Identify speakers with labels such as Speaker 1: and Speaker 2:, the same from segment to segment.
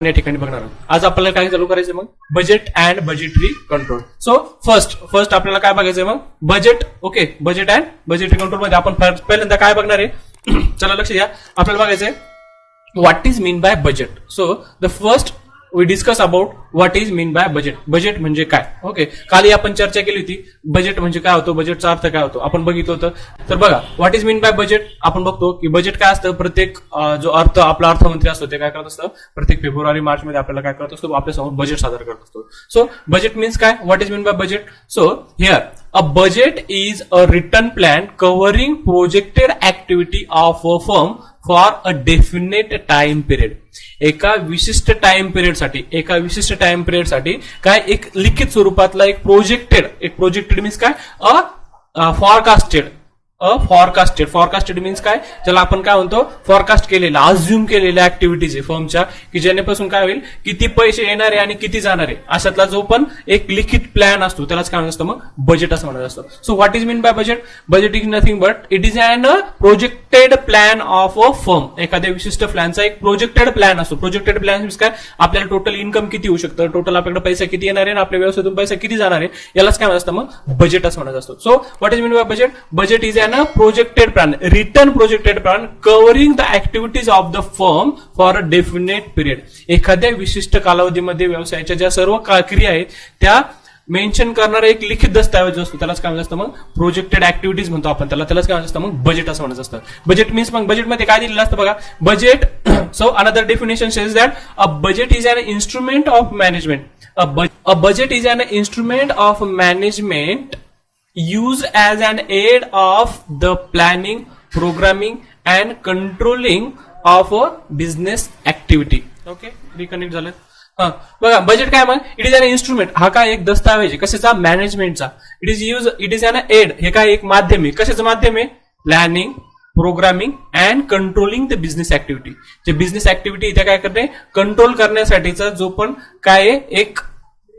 Speaker 1: या ठिकाणी बघणार आहोत. आज आपल्याला काय चालू करायचं मग budget and budgetary control. So first आपल्याला काय बघायचंय मग budget. Okay, budget and budgetary control मध्ये आपण पहिल्यांदा काय बघणार आहे चला लक्ष द्या. आपल्याला बघायचंय what is mean by budget. So the first we discuss about what is mean by budget. Budget म्हणजे काय. ओके, काली आपण चर्चा केली होती बजेट म्हणजे काय होतं, बजेटचा अर्थ काय होतो आपण बघितलं होतं. तर बघा what is mean by budget. आपण बघतो की बजेट काय असतं. प्रत्येक जो आपला अर्थमंत्री असतो ते काय करत असतं, प्रत्येक फेब्रुवारी मार्च मध्ये आपल्याला काय करत असतो, आपल्यासमोर बजेट सादर करत असतो. सो बजेट मीन्स काय, what is mean by budget. So here a budget is a written plan covering projected activity of a firm for a definite time period. एका विशिष्ट टाइम पिरियड साठी काय एक लिखित स्वरूपातला एक प्रोजेक्टेड मीन्स काय फॉरकास्टेड means काय, ज्याला आपण काय म्हणतो फॉरकास्ट केलेला, अज्युम केलेल्या ऍक्टिव्हिटीज आहे फर्मच्या, की जेणेपासून काय होईल किती पैसे येणार आहे आणि किती जाणार आहे अशातला जो पण एक लिखित प्लॅन असतो त्यालाच काय म्हणत असतं मग बजेट असं म्हणत असतं. So what is mean by budget. Budget is nothing but it is an projected plan of a firm. एखाद्या विशिष्ट प्लॅनचा एक प्रोजेक्टेड प्लॅन असतो. प्रोजेक्टेड प्लॅन मीन्स काय, आपल्याला टोटल इन्कम किती होऊ शकतं, टोटल आपल्याकडे पैसा किती येणार आहे आणि आपल्या व्यवसायातून पैसा किती जाणार आहे यालाच काय म्हणत असतं मग बजेट असं म्हणत असतो. So what is mean by budget. Budget is projected plan, return projected plan covering the activities of the firm for a definite period. एखाद्या विशिष्ट कालावधीमध्ये व्यवसायाच्या ज्या सर्व क्रिया आहेत त्या मेन्शन करणारा एक लिखित दस्तावेज असतो त्यालाच काय म्हणत असतं मग प्रोजेक्टेड ऍक्टिव्हिटीज म्हणतो आपण त्यालाच काय म्हणत असतं मग बजेट असं म्हणत असतं. बजेट मीन्स मग बजेटमध्ये काय दिलेलं असतं बघा budget. So another definition says that a budget is an instrument of management. A budget is an instrument of management used as an aid of the planning, programming and controlling of a business activity. Okay, reconnect झालं. बघा budget काय मग, it is an instrument. हा काय एक दस्तावेज आहे कशाचा, मॅनेजमेंटचा. It is an aid. हे काय एक माध्यम आहे. कशाचं माध्यम आहे, planning, programming and controlling the business activity. जे बिझनेस ऍक्टिव्हिटी त्या काय करणे कंट्रोल करण्यासाठीचा जो पण काय आहे एक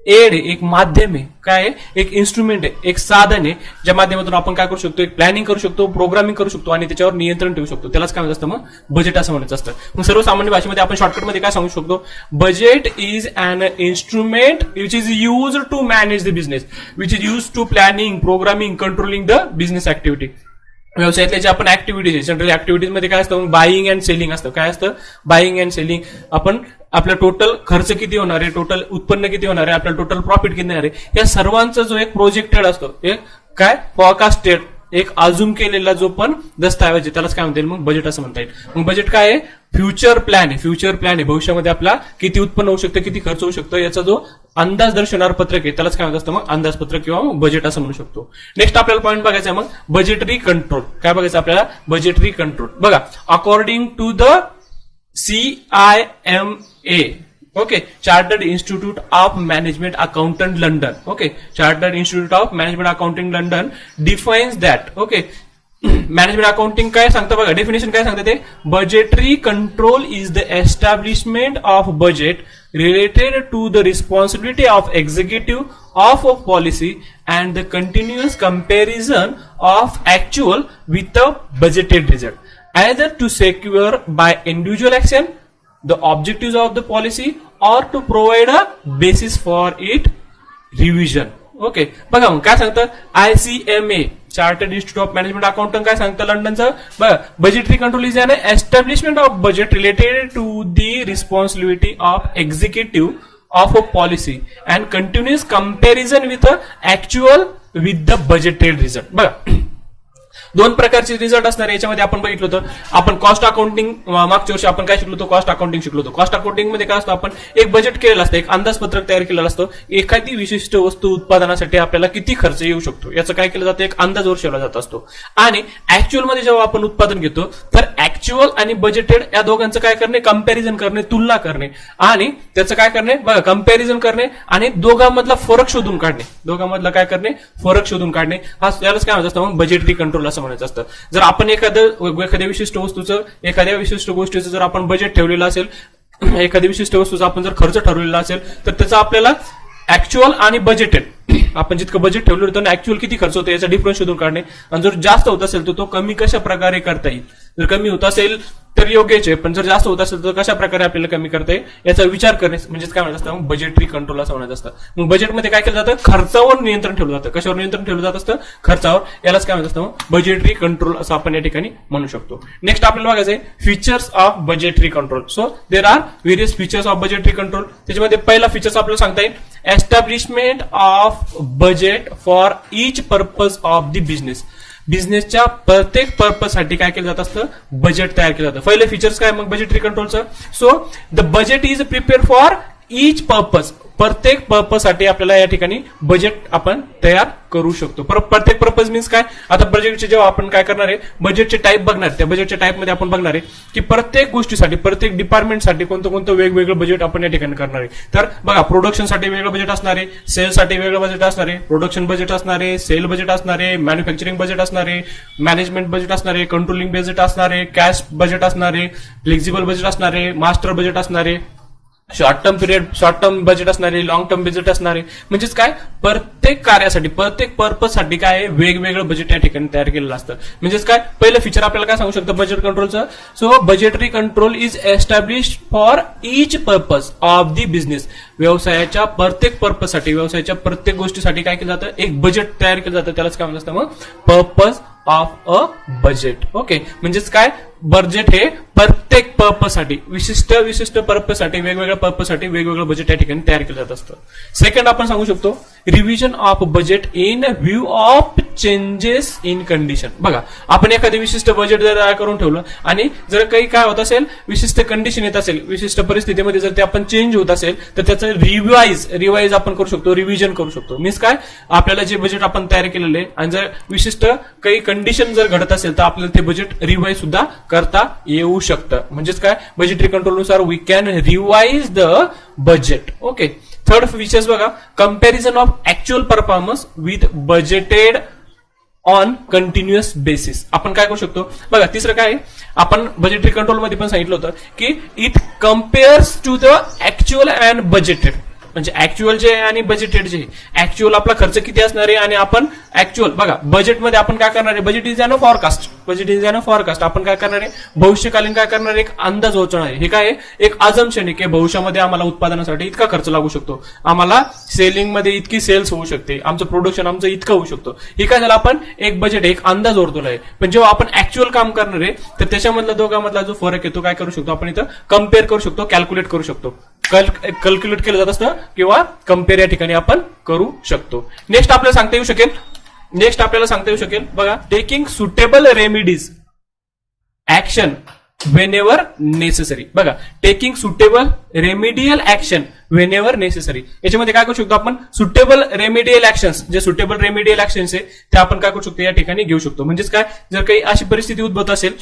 Speaker 1: एड, एक माध्यम आहे, काय एक इन्स्ट्रुमेंट आहे, एक साधन आहे ज्या माध्यमातून आपण काय करू शकतो, एक प्लॅनिंग करू शकतो, प्रोग्रामिंग करू शकतो आणि त्याच्यावर नियंत्रण ठेवू शकतो. त्यालाच काय म्हणत असतं मग बजेट असं म्हणायचं असतं. मग सर्वसामान्य भाषेमध्ये आपण शॉर्टकटमध्ये काय सांगू शकतो, budget is an instrument which is use to manage the business, which is use to planning, programming, controlling the business activity. व्यवसायातल्या जे आपण ऍक्टिव्हिटीज आहे, जनरली ऍक्टिव्हिटीज मध्ये काय असतं, बाईंग अँड सेलिंग असतं. काय असतं, बाईंग अँड सेलिंग. आपण आपला टोटल खर्च किती होणार आहे, टोटल उत्पन्न किती होणार आहे, आपल्याला टोटल प्रॉफिट किती येणार आहे, या सर्वांचा जो एक प्रोजेक्टेड असतो, एक काय फॉरकास्टेड, एक अजूम केलेला जो पण दस्तावेज आहे त्यालाच काय म्हणता येईल मग बजेट असं म्हणता येईल. मग बजेट काय आहे, फ्युचर प्लॅन आहे. भविष्यामध्ये आपला किती उत्पन्न होऊ शकतं, किती खर्च होऊ शकतो याचा जो अंदाज दर्शवणारं पत्रक आहे त्यालाच काय म्हणत असतं मग अंदाजपत्रक किंवा बजेट असं म्हणू शकतो. नेक्स्ट आपल्याला पॉईंट बघायचा आहे मग बजेटरी कंट्रोल. काय बघायचं आपल्याला, बजेटरी कंट्रोल. बघा according to the CIMA, okay, Chartered Institute of Management Accountant London, okay, Chartered Institute of Management Accounting London defines that, okay, management accounting काय सांगतं बघा, डेफिनेशन काय सांगतं ते, budgetary control is the establishment of budget related to the responsibility of executive of a policy and the continuous comparison of actual with a budgeted result, either to secure by individual action the objectives of the policy or to provide a basis for it revision. Okay, बघा मग काय सांगतं ICMA, chartered institute of management accountant काय सांगतं लंडनचं, बघा budgetary control is an establishment of budget related to the responsibility of executive of a policy and continuous comparison with actual with the budgeted result. बघा दोन प्रकारचे result असणार याच्यामध्ये आपण बघितलं होतं. आपण कॉस्ट अकाउंटिंग मागच्या वर्षी आपण काय शिकलो होतो, कॉस्ट अकाउंटिंग शिकलो होतो. कॉस्ट अकाउंटिंग मध्ये काय असतं, आपण एक बजेट केलेलं असतं, एक अंदाजपत्रक तयार केलेलं असतं. एखादी विशिष्ट वस्तू उत्पादनासाठी आपल्याला किती खर्च येऊ शकतो याचं काय केलं जातं, एक अंदाज वर्षवला जात असतो. आणि ऍक्च्युअल मध्ये जेव्हा आपण उत्पादन घेतो तर ऍक्च्युअल आणि बजेटेड या दोघांचं काय करणे, कंपॅरिझन करणे, तुलना करणे आणि त्याचं काय करणे, बघा कंपॅरिझन करणे आणि दोघांमधला फरक शोधून काढणे, फरक शोधून काढणे. हा यालाच काय म्हणत असतं मग बजेटरी कंट्रोल असं म्हणायचं असतं. जर आपण एखाद्या विशिष्ट वस्तूचं, एखाद्या विशिष्ट गोष्टीचं जर आपण बजेट ठेवलेलं असेल, एखाद्या विशिष्ट वस्तूचा आपण जर खर्च ठरवलेला असेल तर त्याचा आपल्याला ऍक्च्युअल आणि बजेटेड आपण जितकं बजेट ठेवलं होतं ना ऍक्च्युअल किती खर्च होतो याचा डिफरन्स शोधून काढणे. आणि जर जास्त होत असेल तर तो कमी कशा प्रकारे करता येईल. जर कमी होत असेल तर योग्यच आहे, पण जर जास्त होत असेल तर कशा प्रकारे आपल्याला कमी करता येईल याचा विचार करणे म्हणजेच काय म्हणत असतं, मग बजेटरी कंट्रोल असं म्हणत असतं. मग बजेटमध्ये काय केलं जातं, खर्चावर नियंत्रण ठेवलं जातं. कशावर नियंत्रण ठेवलं जात असतं, खर्चावर. यालाच काय म्हणत असतं, मग बजेटरी कंट्रोल असं आपण या ठिकाणी म्हणू शकतो. नेक्स्ट आपल्याला बघायचं आहे features of budgetary control. So there are various features of budgetary control. त्याच्यामध्ये पहिला फीचर्स आपल्याला सांगता येईल establishment of budget for each purpose of the business. बिझनेसच्या प्रत्येक पर्पजसाठी काय केलं जात असतं, बजेट तयार केलं जातं. पहिले फीचर्स काय मग बजेटरी कंट्रोलचं. So the budget is prepare for each purpose. प्रत्येक पर्पजसाठी आपल्याला या ठिकाणी बजेट आपण तयार करू शकतो. प्रत्येक पर्पज मीन्स काय, आता बजेटचे जेव्हा आपण काय करणार आहे, बजेटचे टाईप बघणार. त्या बजेटच्या टाईपमध्ये आपण बघणार आहे की प्रत्येक गोष्टीसाठी प्रत्येक डिपार्टमेंटसाठी कोणतं कोणतं वेगवेगळं बजेट आपण या ठिकाणी करणार आहे. तर बघा, प्रोडक्शनसाठी वेगळं बजेट असणार आहे, सेलसाठी वेगळं बजेट असणार आहे, प्रोडक्शन बजेट असणार आहे, सेल बजेट असणार आहे, मॅन्युफॅक्चरिंग बजेट असणार आहे, मॅनेजमेंट बजेट असणार आहे, कंट्रोलिंग बजेट असणार आहे, कॅश बजेट असणार आहे, फ्लेक्झिबल बजेट असणार आहे, मास्टर बजेट असणार आहे, शॉर्ट टर्म बजेट असणारे, लॉंग टर्म बजेट असणारे. म्हणजेच काय, प्रत्येक कार्यासाठी प्रत्येक पर्पजसाठी काय वेगवेगळं बजेट या ठिकाणी तयार केलेलं असतं. म्हणजेच काय, पहिलं फीचर आपल्याला काय सांगू शकतं बजेट कंट्रोलचं. So budgetary control is establish for each purpose of the business. व्यवसायाच्या प्रत्येक पर्पजसाठी, व्यवसायाच्या प्रत्येक गोष्टीसाठी काय केलं जातं, एक बजेट तयार केलं जातं. त्यालाच काय म्हणत असतं मग purpose of a budget. Okay, म्हणजेच काय, बजेट हे प्रत्येक पर्पजसाठी विशिष्ट पर्पजसाठी वेगवेगळ्या पर्पजसाठी वेगवेगळं बजेट या ठिकाणी तयार केलं जात असतं. सेकंड आपण सांगू शकतो revision of budget in view of changes in condition. बघा, आपण एखादे विशिष्ट बजेट जर तयार करून ठेवलं आणि जर काही काय होत असेल, विशिष्ट कंडिशन येत असेल, विशिष्ट परिस्थितीमध्ये जर ते आपण चेंज होत असेल तर त्याचं रिवाइज आपण करू शकतो, रिव्हिजन करू शकतो. मीन्स काय, आपल्याला जे बजेट आपण तयार केलेलं आहे आणि जर विशिष्ट काही कंडिशन जर घडत असेल तर आपल्याला ते बजेट रिवाइज सुद्धा करता येऊ शकतं. म्हणजेच काय, बजेटरी कंट्रोलनुसार we can revise the budget. Okay. Third features बघा, comparison of actual performance with budgeted on continuous basis. आपण काय करू शकतो बघा. तिसरं काय, आपण बजेटरी कंट्रोल मध्ये पण सांगितलं होतं की it compares to the actual and budgeted. म्हणजे ऍक्च्युअल जे आहे आणि बजेटेड जे आहे, ऍक्च्युअल आपला खर्च किती असणार आहे आणि आपण ऍक्च्युअल बघा बजेटमध्ये आपण काय करणार आहे, budget is an forecast. Budget is an forecast. आपण काय करणार आहे, भविष्यकालीन काय करणार आहे, एक अंदाज वाचणार आहे. हे काय आहे, एक अजम्पशन आहे की भविष्यामध्ये आम्हाला उत्पादनासाठी इतका खर्च लागू शकतो, आम्हाला सेलिंग मध्ये इतकी सेल्स होऊ शकते, आमचं प्रोडक्शन आमचं इतकं होऊ शकतो. हे काय झालं, आपण एक बजेट एक अंदाज ओढतोला आहे. पण जेव्हा आपण ऍक्च्युअल काम करणार आहे तर त्याच्यामधला दोघांमधला जो फरक आहे तो काय करू शकतो, आपण इथं कम्पेअर करू शकतो, कॅल्क्युलेट करू शकतो. कॅल्क्युलेट केलं जात असतं किंवा कम्पेअर या ठिकाणी आपण करू शकतो. नेक्स्ट आपल्याला सांगता येऊ शकेल बघा, taking suitable remedies action whenever necessary. बघा, taking suitable remedial action whenever necessary. याच्यामध्ये काय करू शकतो आपण, सुटेबल रेमेडियल ऍक्शन्स, जे सुटेबल रेमेडियल ऍक्शन्स आहे ते आपण काय करू शकतो या ठिकाणी घेऊ शकतो. म्हणजेच काय, जर काही अशी परिस्थिती उद्भवत असेल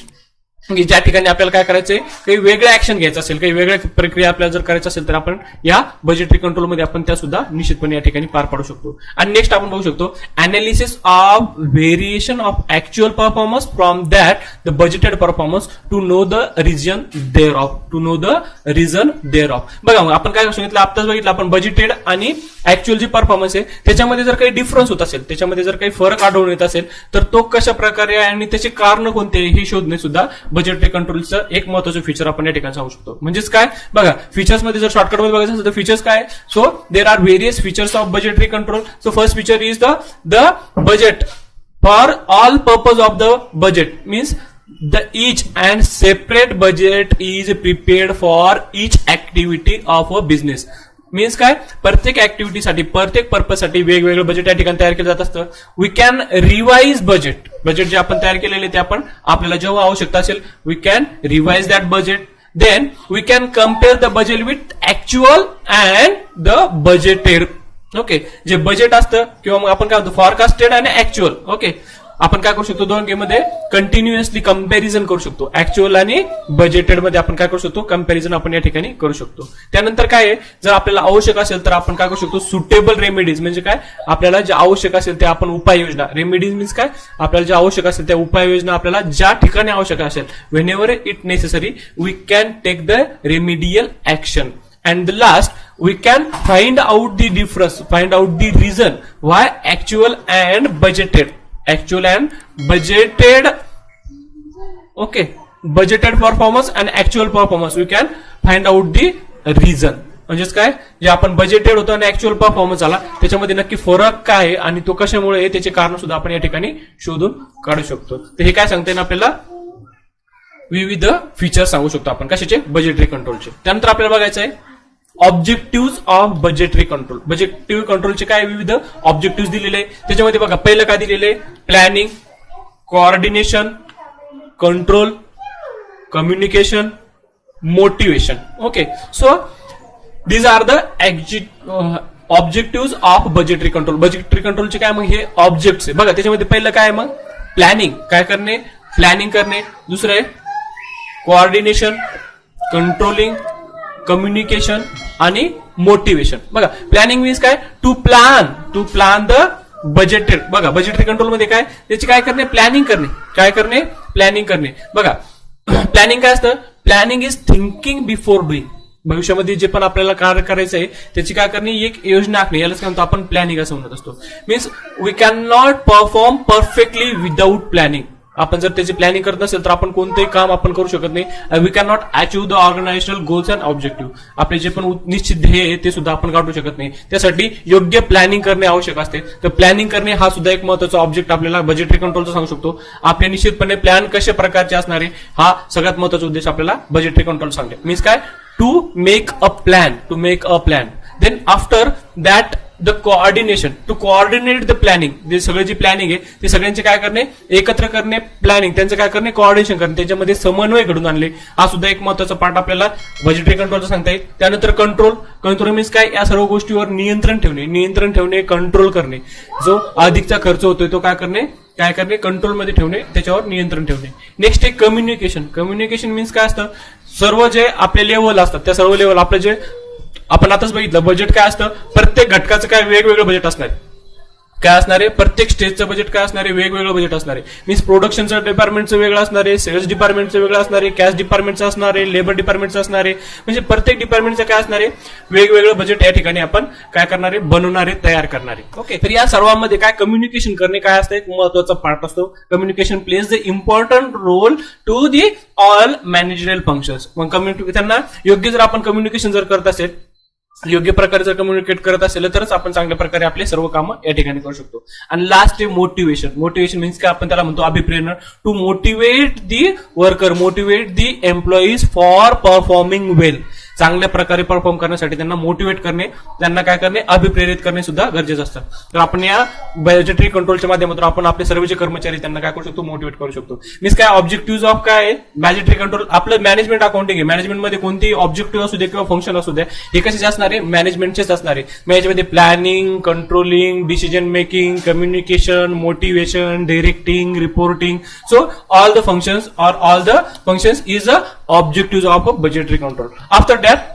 Speaker 1: की ज्या ठिकाणी आपल्याला काय करायचंय, काही वेगळं ऍक्शन घ्यायचं असेल, काही वेगळ्या प्रक्रिया आपल्याला जर करायचं असेल तर आपण या बजेटरी कंट्रोलमध्ये आपण त्या सुद्धा निश्चितपणे या ठिकाणी पार पाडू शकतो. आणि नेक्स्ट आपण बघू शकतो analysis of variation of actual performance from that the budgeted performance to know the reason there of. बघा, मग आपण काय सांगितलं, आताच बघितलं आपण, बजेटेड आणि ऍक्च्युअल जी परफॉर्मन्स आहे त्याच्यामध्ये जर काही डिफरन्स होत असेल, त्याच्यामध्ये जर काही फरक आढळून येत असेल तर तो कशा प्रकारे आणि त्याचे कारण कोणते हे शोधणे सुद्धा बजेटरी कंट्रोलचं एक महत्वाचं फीचर आपण या ठिकाणी सांगू शकतो. म्हणजेच काय बघा, फीचर्स मध्ये जर शॉर्टकट मध्ये बघायचं असेल तर फीचर्स काय, so there are various features of budgetary control. So first feature is the budget for all purpose of the budget means the each and separate budget is prepared for each activity of a business. Means काय, प्रत्येक ऍक्टिव्हिटीसाठी प्रत्येक पर्पजसाठी वेगवेगळं budget या ठिकाणी तयार केलं जात असतं. वी कॅन रिवाइज बजेट जे आपण तयार केलेले ते आपण आपल्याला जेव्हा आवश्यकता असेल we can revise that budget. Then we can compare the budget with actual and the budgeted. Okay, जे बजेट असतं किंवा मग आपण काय म्हणतो फॉरकास्टेड आणि ऍक्च्युअल. ओके, आपण काय करू शकतो, दोन्हीमध्ये कंटिन्युअसली कंपॅरिझन करू शकतो. ऍक्च्युअल आणि बजेटेड मध्ये आपण काय करू शकतो, कंपॅरिझन आपण या ठिकाणी करू शकतो. त्यानंतर काय आहे, जर आपल्याला आवश्यक असेल तर आपण काय करू शकतो, सुटेबल रेमेडीज. म्हणजे काय, आपल्याला जे आवश्यक असेल ते आपण उपाययोजना. रेमेडीज मीन्स काय, आपल्याला जे आवश्यक असेल त्या उपाययोजना आपल्याला ज्या ठिकाणी आवश्यक असेल whenever it necessary we can take the remedial action. And the last, we can find out the difference, find out the reason why actual and budgeted. Okay, budgeted performance and actual performance we can find out the reason. म्हणजेच काय, जे आपण budgeted होतो आणि actual performance आला त्याच्यामध्ये नक्की फरक काय आहे आणि तो कशामुळे आहे त्याचे कारण सुद्धा आपण या ठिकाणी शोधून काढू शकतो. तर हे काय सांगते ना आपल्याला, विविध फीचर सांगू शकतो आपण कशाचे, बजेटरी कंट्रोलचे. त्यानंतर आपल्याला बघायचं आहे objective of budgetary control. Budgetary कंट्रोलचे काय विविध ऑब्जेक्टिव्ह दिलेले आहे. त्याच्यामध्ये बघा पहिलं काय दिलेले, planning, coordination, control, communication, motivation. Okay, so these are the objectives of budgetary control. Budgetary कंट्रोलचे काय मग हे ऑब्जेक्ट्स आहे बघा. त्याच्यामध्ये पहिलं काय मग प्लॅनिंग, काय करणे, प्लॅनिंग करणे. दुसरं आहे कोऑर्डिनेशन, कंट्रोलिंग, कम्युनिकेशन आणि मोटिवेशन. बघा प्लॅनिंग मीन्स काय, टू प्लॅन द बजेटेड. बघा बजेटरी कंट्रोल मध्ये काय, त्याची काय करणे, प्लॅनिंग करणे. काय करणे, प्लॅनिंग करणे. बघा प्लॅनिंग काय असतं, planning is thinking before doing. भविष्यामध्ये जे पण आपल्याला कार्य करायचं आहे त्याची काय करणे, एक योजना आखणे, यालाच काय म्हणतो आपण प्लॅनिंग असं म्हणत असतो. Means we can not perform perfectly without planning. आपण जर त्याची प्लॅनिंग करत नसेल तर आपण कोणतेही काम आपण करू शकत नाही. We can not achieve the organisational goals and objective. आपले जे पण निश्चित ध्येय आहे ते सुद्धा आपण गाठू शकत नाही. त्यासाठी योग्य प्लॅनिंग करणे आवश्यक असते. तर प्लॅनिंग करणे हा सुद्धा एक महत्त्वाचा ऑब्जेक्ट आपल्याला बजेटरी कंट्रोलचा सांगू शकतो. आपले निश्चितपणे प्लॅन कशा प्रकारचे असणार आहे हा सगळ्यात महत्त्वाचा उद्देश आपल्याला बजेटरी कंट्रोल सांगते. मीन्स काय, to make a plan, then after that the coordination, to coordinate the planning. जे सगळे जी प्लॅनिंग आहे ते सगळ्यांचे काय करणे, एकत्र करणे, प्लॅनिंग त्यांचं काय करणे, कोऑर्डिनेशन करणे, त्याच्यामध्ये समन्वय घडून आणले. हा सुद्धा एक महत्त्वाचा पार्ट आपल्याला बजेटरी कंट्रोलचा सांगता येईल. त्यानंतर कंट्रोल मीन्स काय, या सर्व गोष्टीवर नियंत्रण ठेवणे, कंट्रोल करणे. जो अधिकचा खर्च होतोय तो काय करणे, कंट्रोलमध्ये ठेवणे, त्याच्यावर नियंत्रण ठेवणे. नेक्स्ट आहे कम्युनिकेशन मीन्स काय असतं, सर्व जे आपले लेवल असतात त्या सर्व लेवल आपले जे आपण आताच बघितलं, बजेट काय असतं, प्रत्येक घटकाचं काय वेगवेगळं बजेट असणार आहे. काय असणार आहे, प्रत्येक स्टेजचं बजेट काय असणार आहे, वेगवेगळं बजेट असणार आहे. मीन्स प्रोडक्शनचं डिपार्टमेंटचं वेगळं असणार आहे, सेल्स डिपार्टमेंटचं वेगळं असणार आहे, कॅश डिपार्टमेंटचं असणार आहे, लेबर डिपार्टमेंटचं असणार आहे. म्हणजे प्रत्येक डिपार्टमेंटचं काय असणार आहे, वेगवेगळं बजेट या ठिकाणी आपण काय करणार आहे, बनवणारे, तयार करणारे. ओके, तर या सर्वांमध्ये काय कम्युनिकेशन करणे काय असतं, एक महत्त्वाचा पार्ट असतो. Communication plays the important role to the all managerial functions. मग त्यांना योग्य जर आपण कम्युनिकेशन जर करत असेल, योग्य प्रकारे जर कम्युनिकेट करत असेल तरच आपण चांगल्या प्रकारे आपले सर्व कामं या ठिकाणी करू शकतो. आणि लास्ट आहे मोटिवेशन मीन्स काय, आपण त्याला म्हणतो अभिप्रेरणा. To motivate the worker, motivate the employees for performing well. चांगल्या प्रकारे परफॉर्म करण्यासाठी त्यांना मोटिवेट करणे, त्यांना काय करणे, अभिप्रेरित करणे सुद्धा गरजेचं असतं. तर आपण या बजेटरी कंट्रोलच्या माध्यमातून आपण आपले सर्व जे कर्मचारी त्यांना काय करू शकतो, मोटिवेट करू शकतो. मीन्स काय, ऑब्जेक्टिव्ह ऑफ काय आहे बजेटरी कंट्रोल, आपलं मॅनेजमेंट अकाउंटिंग आहे. मॅनेजमेंटमध्ये कोणतेही ऑब्जेक्टिव्ह असू दे किंवा फंक्शन असू दे, हे कशाचे असणार आहे, मॅनेजमेंटचेच असणार आहे. मग याच्यामध्ये planning, controlling, decision making, communication, motivation, directing, reporting. So all the functions is a objectives of a budgetary control. After that